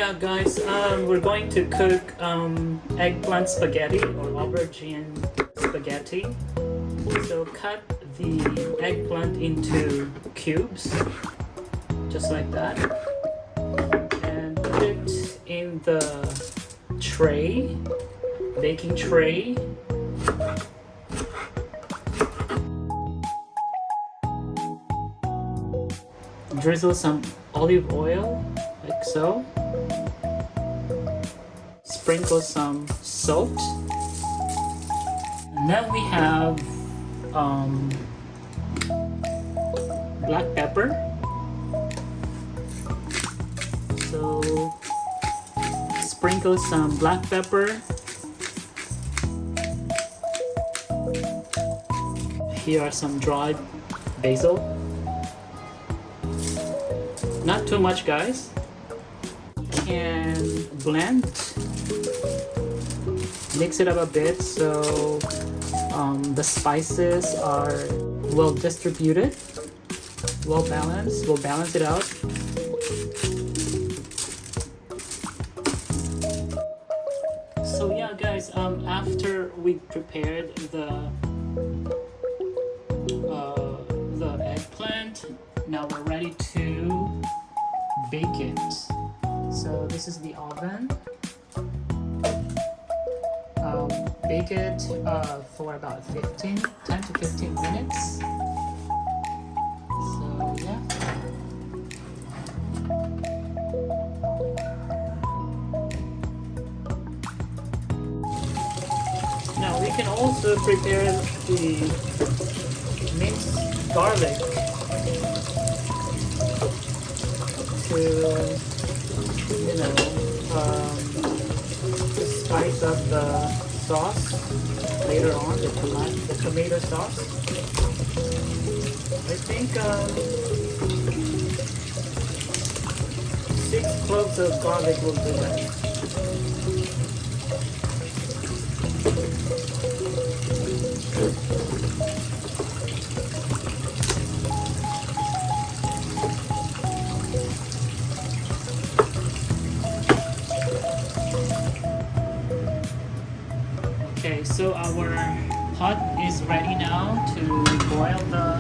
Yeah, guys, we're going to cook eggplant spaghetti or aubergine spaghetti. So cut the eggplant into cubes, just like that, and put it in the tray, baking tray. Drizzle some olive oil, like so. Sprinkle some salt. And then we have black pepper. So sprinkle some black pepper. Here are some dried basil. Not too much, guys. Can blend, mix it up a bit so the spices are well distributed, well balanced. We'll balance it out. So yeah, guys, after we prepared the eggplant, now we're ready to bake it. So this is the oven. Bake it for about 10 to 15 minutes. So yeah. Now we can also prepare the minced garlic to, spice up the sauce later on, the tomato sauce. I think 6 cloves of garlic will do that. Okay, so our pot is ready now to boil the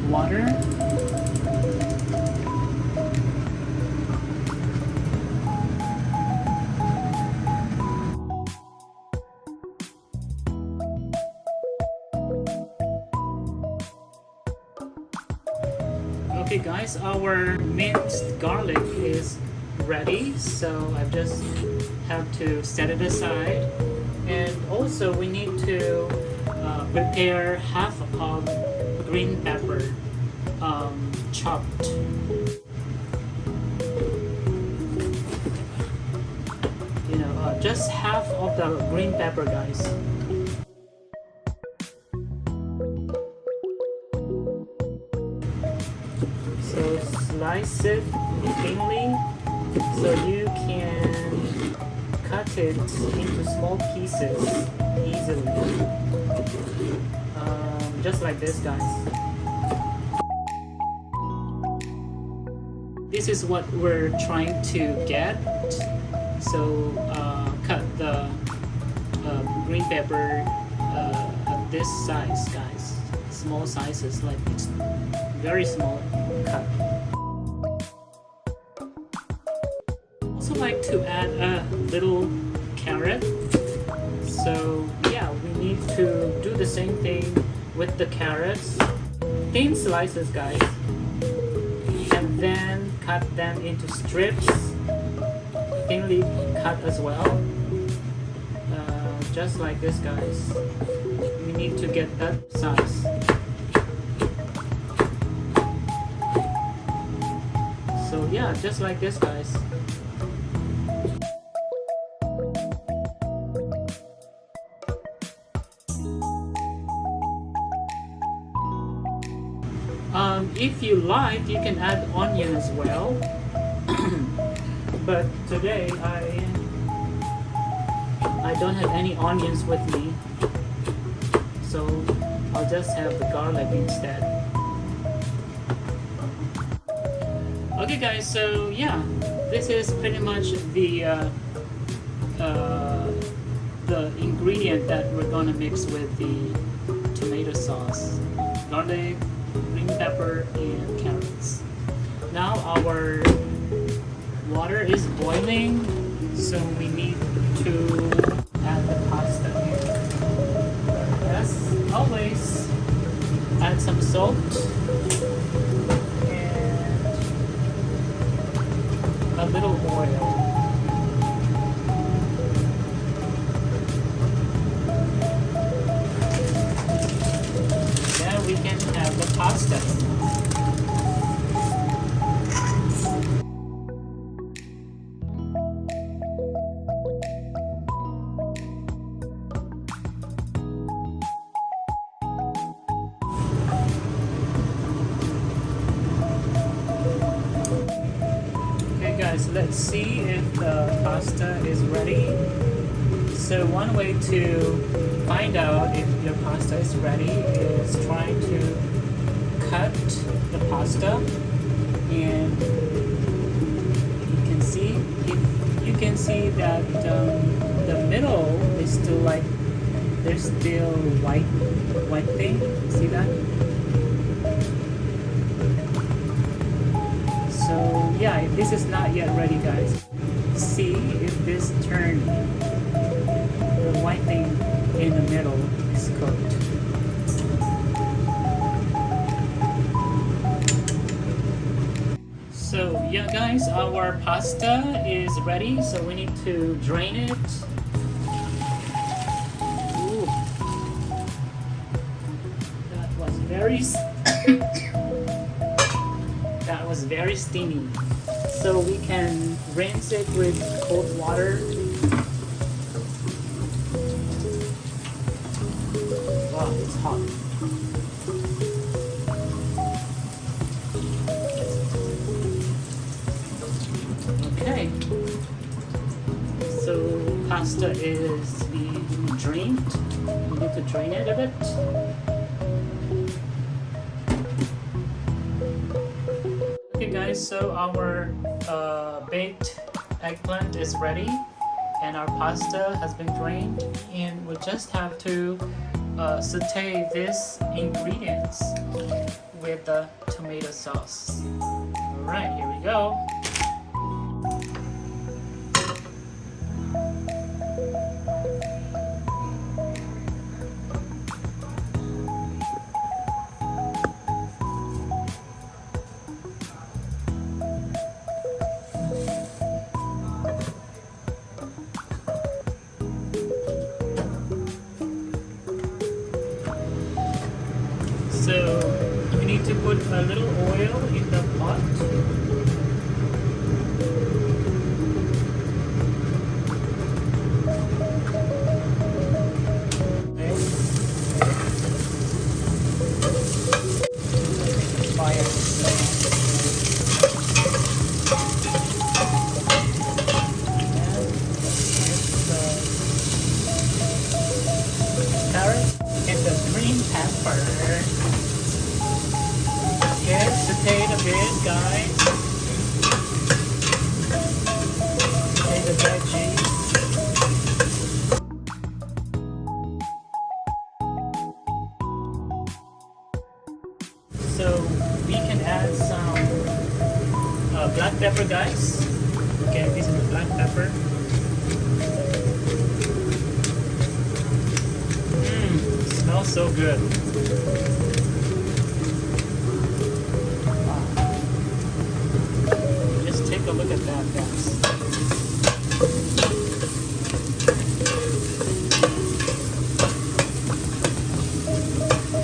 water. Okay guys, our minced garlic is ready, so I just have to set it aside. And also we need to prepare half of green pepper chopped. Just half of the green pepper, guys. So slice it thinly so you can cut it into small pieces easily. Just like this, guys. This is what we're trying to get. So cut the green pepper at this size, guys. Small sizes, like it's very small cut. Also like to add a little carrot. So yeah, we need to do the same thing with the carrots. Thin slices, guys. And then cut them into strips. Thinly cut as well. Just like this, guys. We need to get that size. So yeah, just like this, guys. If you like, you can add onion as well. But today I don't have any onions with me, so I'll just have the garlic instead. Okay guys, so yeah, this is pretty much the ingredient that we're gonna mix with the tomato sauce: garlic, green pepper, and carrots. Now our water is boiling, so we need to add the pasta here. As always, add some salt and a little oil. Then we can have the pasta. Guys, let's see if the pasta is ready. So one way to find out if your pasta is ready is trying to cut the pasta, and you can see that the middle is still like there's still white thing. See that? So yeah, if this is not yet ready, guys, see if this turned the white thing in the middle is cooked. So yeah, guys, our pasta is ready, so we need to drain it. Ooh. That was very steamy. So we can rinse it with cold water. Wow, it's hot. Okay. So pasta is being drained. We need to drain it a bit. Okay guys, so our baked eggplant is ready and our pasta has been drained, and we just have to saute these ingredients with the tomato sauce. Alright, here we go. So we need to put a little oil in the pot. Okay. Fire. Carrot and the green pepper. Yes, saute a bit, guys. Saute the veggies. So we can add some black pepper, guys. Okay, this is the black pepper. Smells so good. Take a look at that, guys.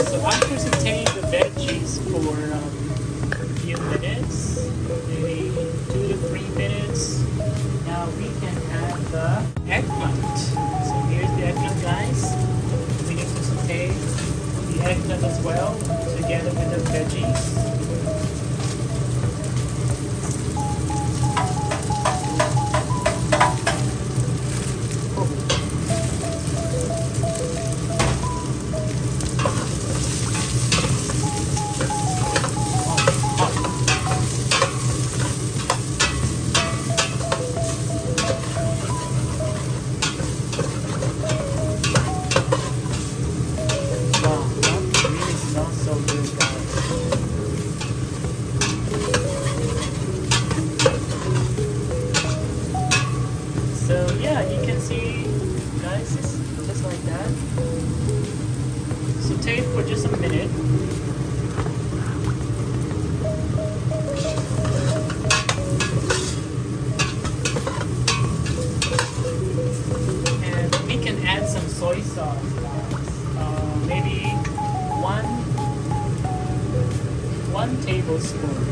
So after sauteing the veggies for a few minutes, maybe 2 to 3 minutes, now we can add the eggplant. So here's the eggplant, guys. We need to saute the eggplant as well, together with the veggies. pan. Saute it for just a minute. And we can add some soy sauce, guys. Maybe one tablespoon.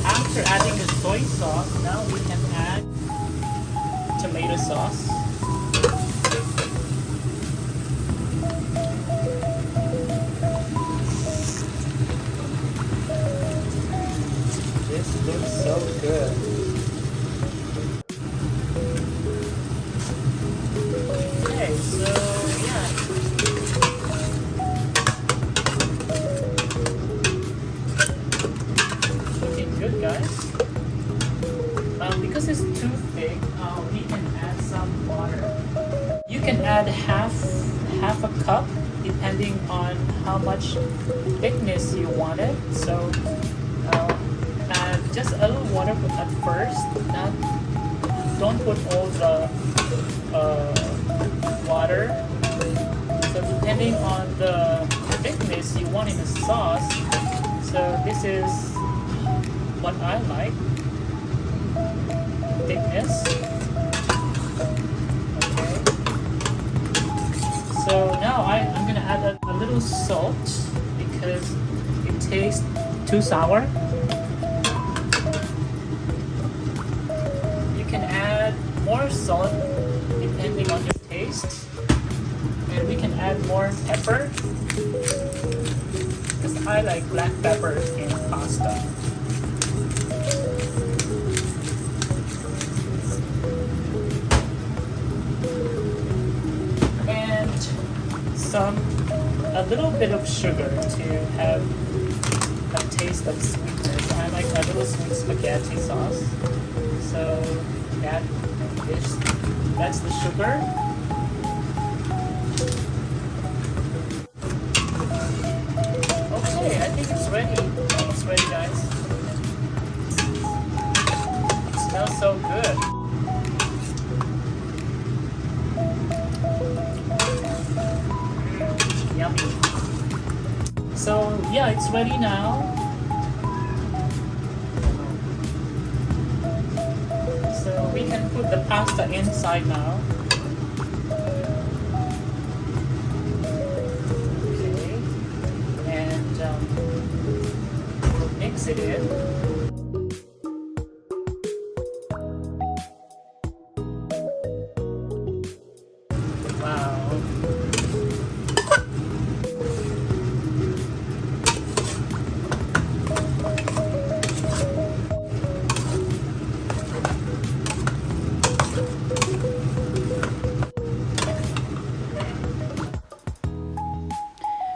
After adding the soy sauce, now we can add tomato sauce. This looks so good. Okay, so yeah. Looking good, guys. Because it's too thick, we can add some water. You can add half a cup depending on how much thickness you want it. So add just a little water at first. Don't put all the water. So depending on the thickness you want in the sauce. So this is what I like. Thickness. Okay. So now I'm gonna add a little salt because it tastes too sour. You can add more salt depending on your taste, and we can add more pepper because I like black pepper in pasta. A little bit of sugar to have a taste of sweetness. I like a little sweet spaghetti sauce. So that's the sugar. Okay, I think it's ready. Almost ready, guys. It smells so good. Yummy. So yeah, it's ready now. So we can put the pasta inside now. Okay, and we'll mix it in. Wow.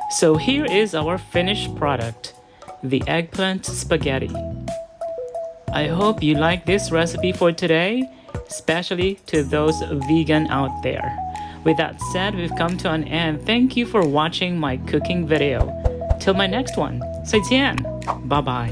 So here is our finished product, the eggplant spaghetti. I hope you like this recipe for today, especially to those vegan out there. With that said, we've come to an end. Thank you for watching my cooking video. Till my next one, 再见, bye bye.